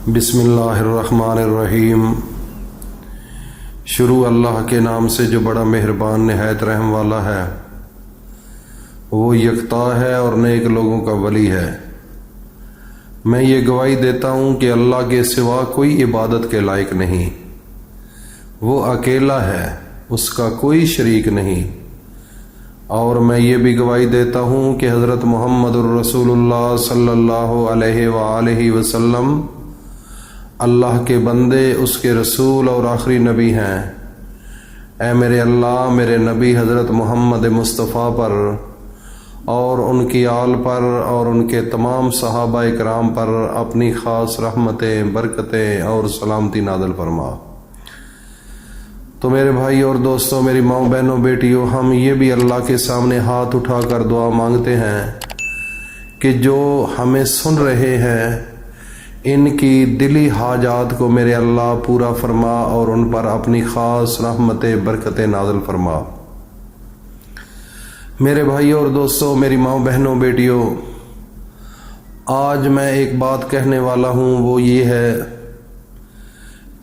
بسم اللہ الرحمن الرحیم۔ شروع اللہ کے نام سے جو بڑا مہربان نہایت رحم والا ہے۔ وہ یکتا ہے اور نیک لوگوں کا ولی ہے۔ میں یہ گواہی دیتا ہوں کہ اللہ کے سوا کوئی عبادت کے لائق نہیں، وہ اکیلا ہے، اس کا کوئی شریک نہیں۔ اور میں یہ بھی گواہی دیتا ہوں کہ حضرت محمد الرسول اللہ صلی اللہ علیہ وآلہ وسلم اللہ کے بندے، اس کے رسول اور آخری نبی ہیں۔ اے میرے اللہ، میرے نبی حضرت محمد مصطفیٰ پر اور ان کی آل پر اور ان کے تمام صحابہ کرام پر اپنی خاص رحمتیں، برکتیں اور سلامتی نازل فرما۔ تو میرے بھائی اور دوستوں، میری ماؤں، بہنوں، بیٹیوں، ہم یہ بھی اللہ کے سامنے ہاتھ اٹھا کر دعا مانگتے ہیں کہ جو ہمیں سن رہے ہیں ان کی دلی حاجات کو میرے اللہ پورا فرما اور ان پر اپنی خاص رحمتیں، برکتیں نازل فرما۔ میرے بھائیوں اور دوستوں، میری ماؤں، بہنوں، بیٹیوں، آج میں ایک بات کہنے والا ہوں، وہ یہ ہے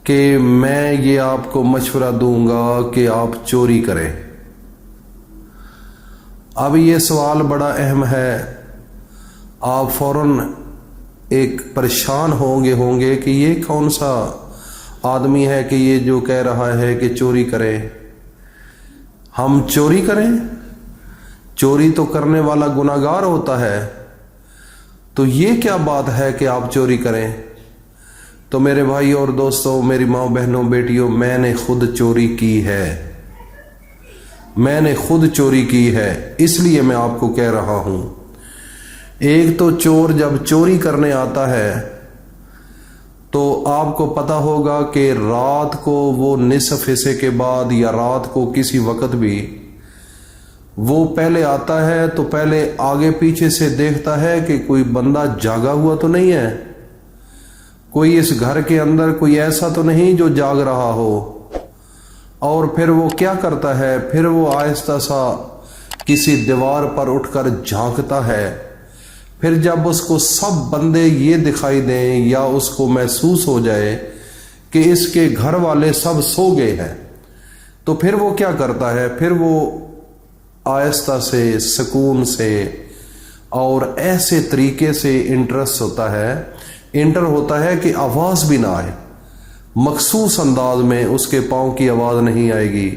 کہ میں یہ آپ کو مشورہ دوں گا کہ آپ چوری کریں۔ اب یہ سوال بڑا اہم ہے، آپ فوراً ایک پریشان ہوں گے کہ یہ کون سا آدمی ہے کہ یہ جو کہہ رہا ہے کہ چوری کریں۔ ہم چوری کریں؟ چوری تو کرنے والا گناہگار ہوتا ہے، تو یہ کیا بات ہے کہ آپ چوری کریں؟ تو میرے بھائی اور دوستوں، میری ماں، بہنوں، بیٹیوں، میں نے خود چوری کی ہے، میں نے خود چوری کی ہے، اس لیے میں آپ کو کہہ رہا ہوں۔ ایک تو چور جب چوری کرنے آتا ہے تو آپ کو پتہ ہوگا کہ رات کو وہ نصف حصے کے بعد یا رات کو کسی وقت بھی وہ پہلے آتا ہے تو پہلے آگے پیچھے سے دیکھتا ہے کہ کوئی بندہ جاگا ہوا تو نہیں ہے، کوئی اس گھر کے اندر کوئی ایسا تو نہیں جو جاگ رہا ہو۔ اور پھر وہ کیا کرتا ہے، پھر وہ آہستہ سا کسی دیوار پر اٹھ کر جھانکتا ہے۔ پھر جب اس کو سب بندے یہ دکھائی دیں یا اس کو محسوس ہو جائے کہ اس کے گھر والے سب سو گئے ہیں، تو پھر وہ کیا کرتا ہے، پھر وہ آہستہ سے، سکون سے اور ایسے طریقے سے انٹر ہوتا ہے کہ آواز بھی نہ آئے، مخصوص انداز میں اس کے پاؤں کی آواز نہیں آئے گی،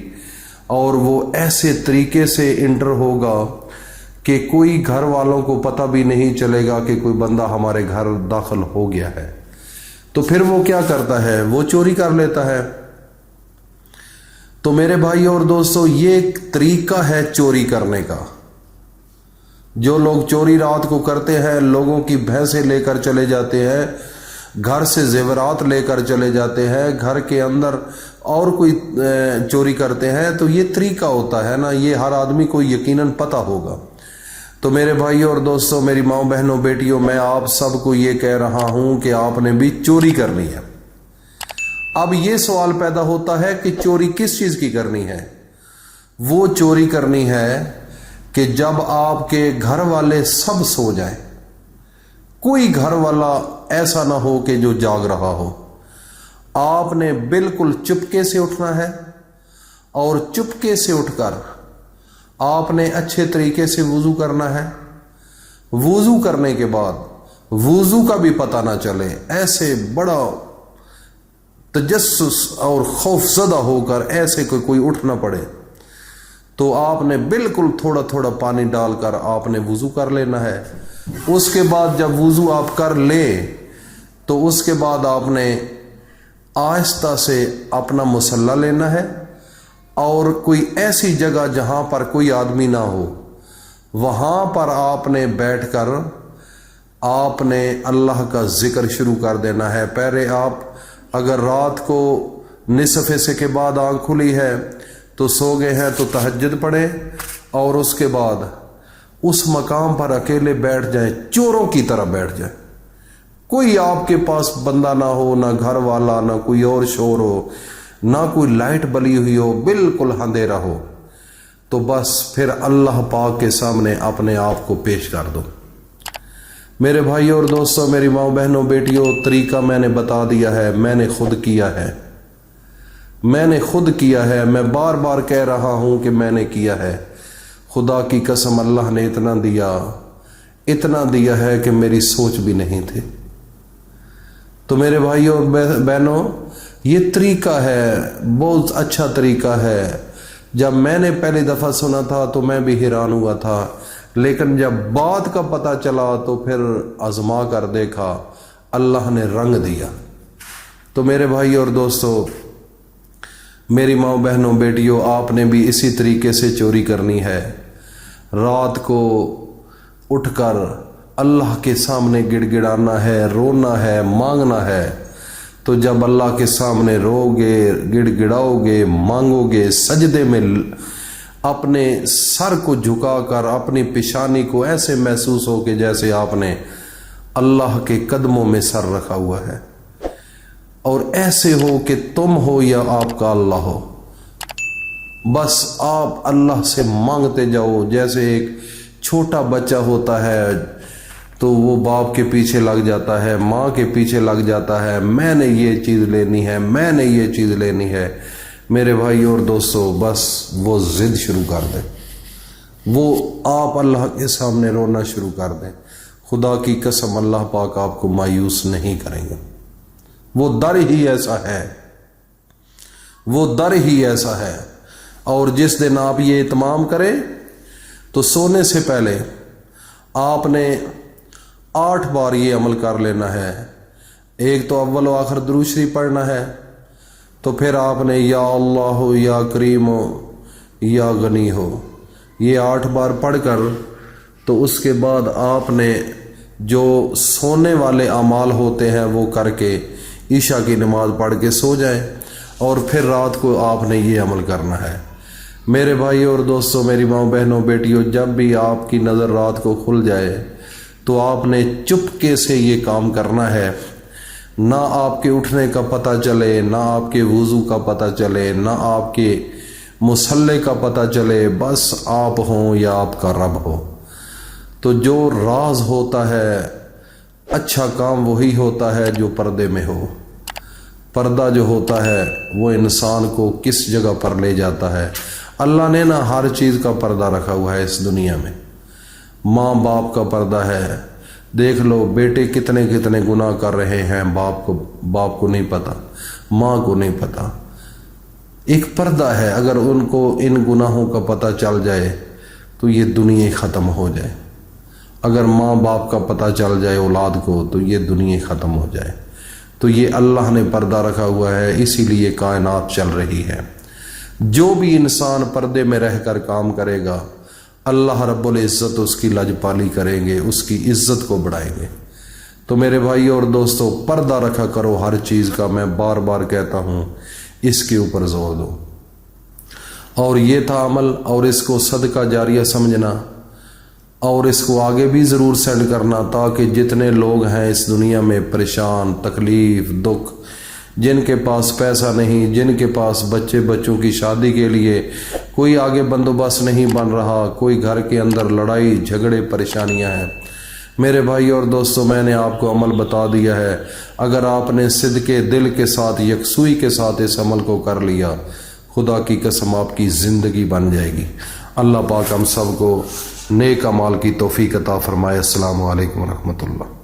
اور وہ ایسے طریقے سے انٹر ہوگا کہ کوئی گھر والوں کو پتہ بھی نہیں چلے گا کہ کوئی بندہ ہمارے گھر داخل ہو گیا ہے۔ تو پھر وہ کیا کرتا ہے، وہ چوری کر لیتا ہے۔ تو میرے بھائی اور دوستو، یہ ایک طریقہ ہے چوری کرنے کا۔ جو لوگ چوری رات کو کرتے ہیں، لوگوں کی بھینسیں لے کر چلے جاتے ہیں، گھر سے زیورات لے کر چلے جاتے ہیں، گھر کے اندر اور کوئی چوری کرتے ہیں، تو یہ طریقہ ہوتا ہے نا، یہ ہر آدمی کو یقیناً پتہ ہوگا۔ تو میرے بھائیوں اور دوستوں، میری ماؤں، بہنوں، بیٹیوں، میں آپ سب کو یہ کہہ رہا ہوں کہ آپ نے بھی چوری کرنی ہے۔ اب یہ سوال پیدا ہوتا ہے کہ چوری کس چیز کی کرنی ہے؟ وہ چوری کرنی ہے کہ جب آپ کے گھر والے سب سو جائیں، کوئی گھر والا ایسا نہ ہو کہ جو جاگ رہا ہو، آپ نے بالکل چپکے سے اٹھنا ہے، اور چپکے سے اٹھ کر آپ نے اچھے طریقے سے وضو کرنا ہے۔ وضو کرنے کے بعد وضو کا بھی پتہ نہ چلے، ایسے بڑا تجسس اور خوف زدہ ہو کر ایسے کوئی اٹھ نہ پڑے، تو آپ نے بالکل تھوڑا تھوڑا پانی ڈال کر آپ نے وضو کر لینا ہے۔ اس کے بعد جب وضو آپ کر لیں تو اس کے بعد آپ نے آہستہ سے اپنا مصلی لینا ہے، اور کوئی ایسی جگہ جہاں پر کوئی آدمی نہ ہو، وہاں پر آپ نے بیٹھ کر آپ نے اللہ کا ذکر شروع کر دینا ہے۔ پہلے آپ اگر رات کو نصف حصے کے بعد آنکھ کھلی ہے تو سو گئے ہیں تو تہجد پڑھیں، اور اس کے بعد اس مقام پر اکیلے بیٹھ جائیں، چوروں کی طرح بیٹھ جائیں، کوئی آپ کے پاس بندہ نہ ہو، نہ گھر والا، نہ کوئی اور شور ہو، نہ کوئی لائٹ بلی ہوئی ہو، بالکل اندھیرا ہو، تو بس پھر اللہ پاک کے سامنے اپنے آپ کو پیش کر دو۔ میرے بھائیوں اور دوستوں، میری ماں بہنوں بیٹیوں، طریقہ میں نے بتا دیا ہے، میں نے خود کیا ہے، میں نے خود کیا ہے، میں بار بار کہہ رہا ہوں کہ میں نے کیا ہے۔ خدا کی قسم اللہ نے اتنا دیا ہے کہ میری سوچ بھی نہیں تھی۔ تو میرے بھائیوں اور بہنوں، یہ طریقہ ہے، بہت اچھا طریقہ ہے۔ جب میں نے پہلی دفعہ سنا تھا تو میں بھی حیران ہوا تھا، لیکن جب بات کا پتہ چلا تو پھر آزما کر دیکھا، اللہ نے رنگ دیا۔ تو میرے بھائی اور دوستو، میری ماں بہنوں بیٹیوں، آپ نے بھی اسی طریقے سے چوری کرنی ہے۔ رات کو اٹھ کر اللہ کے سامنے گڑ گڑانا ہے، رونا ہے، مانگنا ہے۔ تو جب اللہ کے سامنے رو گے، گڑ گڑاؤ گے، مانگو گے، سجدے میں اپنے سر کو جھکا کر اپنی پیشانی کو ایسے محسوس ہو کہ جیسے آپ نے اللہ کے قدموں میں سر رکھا ہوا ہے، اور ایسے ہو کہ تم ہو یا آپ کا اللہ ہو، بس آپ اللہ سے مانگتے جاؤ۔ جیسے ایک چھوٹا بچہ ہوتا ہے تو وہ باپ کے پیچھے لگ جاتا ہے، ماں کے پیچھے لگ جاتا ہے، میں نے یہ چیز لینی ہے، میں نے یہ چیز لینی ہے۔ میرے بھائی اور دوستو، بس وہ ضد شروع کر دیں، وہ آپ اللہ کے سامنے رونا شروع کر دیں، خدا کی قسم اللہ پاک آپ کو مایوس نہیں کریں گے۔ وہ در ہی ایسا ہے، وہ در ہی ایسا ہے۔ اور جس دن آپ یہ اہتمام کریں تو سونے سے پہلے آپ نے 8 بار یہ عمل کر لینا ہے۔ ایک تو اول و آخر درود شریف پڑھنا ہے، تو پھر آپ نے یا اللہ ہو، یا کریم ہو، یا غنی ہو، یہ 8 بار پڑھ کر تو اس کے بعد آپ نے جو سونے والے اعمال ہوتے ہیں وہ کر کے عشاء کی نماز پڑھ کے سو جائیں، اور پھر رات کو آپ نے یہ عمل کرنا ہے۔ میرے بھائی اور دوستوں، میری ماں بہنوں بیٹیوں، جب بھی آپ کی نظر رات کو کھل جائے تو آپ نے چپکے سے یہ کام کرنا ہے، نہ آپ کے اٹھنے کا پتہ چلے، نہ آپ کے وضو کا پتہ چلے، نہ آپ کے مصلے کا پتہ چلے، بس آپ ہوں یا آپ کا رب ہو۔ تو جو راز ہوتا ہے، اچھا کام وہی ہوتا ہے جو پردے میں ہو۔ پردہ جو ہوتا ہے وہ انسان کو کس جگہ پر لے جاتا ہے۔ اللہ نے نا ہر چیز کا پردہ رکھا ہوا ہے اس دنیا میں۔ ماں باپ کا پردہ ہے، دیکھ لو بیٹے کتنے کتنے گناہ کر رہے ہیں، باپ کو نہیں پتا، ماں کو نہیں پتا۔ ایک پردہ ہے، اگر ان کو ان گناہوں کا پتہ چل جائے تو یہ دنیا ختم ہو جائے۔ اگر ماں باپ کا پتہ چل جائے اولاد کو تو یہ دنیا ختم ہو جائے۔ تو یہ اللہ نے پردہ رکھا ہوا ہے، اسی لیے کائنات چل رہی ہے۔ جو بھی انسان پردے میں رہ کر کام کرے گا، اللہ رب العزت اس کی لجپالی کریں گے، اس کی عزت کو بڑھائیں گے۔ تو میرے بھائی اور دوستو، پردہ رکھا کرو ہر چیز کا، میں بار بار کہتا ہوں، اس کے اوپر زور دو۔ اور یہ تھا عمل، اور اس کو صدقہ جاریہ سمجھنا، اور اس کو آگے بھی ضرور سینڈ کرنا، تاکہ جتنے لوگ ہیں اس دنیا میں پریشان، تکلیف، دکھ، جن کے پاس پیسہ نہیں، جن کے پاس بچوں کی شادی کے لیے کوئی آگے بندوبست نہیں بن رہا، کوئی گھر کے اندر لڑائی جھگڑے پریشانیاں ہیں، میرے بھائی اور دوستو، میں نے آپ کو عمل بتا دیا ہے۔ اگر آپ نے صدقے دل کے ساتھ، یکسوئی کے ساتھ اس عمل کو کر لیا، خدا کی قسم آپ کی زندگی بن جائے گی۔ اللہ پاک ہم سب کو نیک اعمال کی توفیق عطا فرمائے۔ السلام علیکم ورحمۃ اللہ۔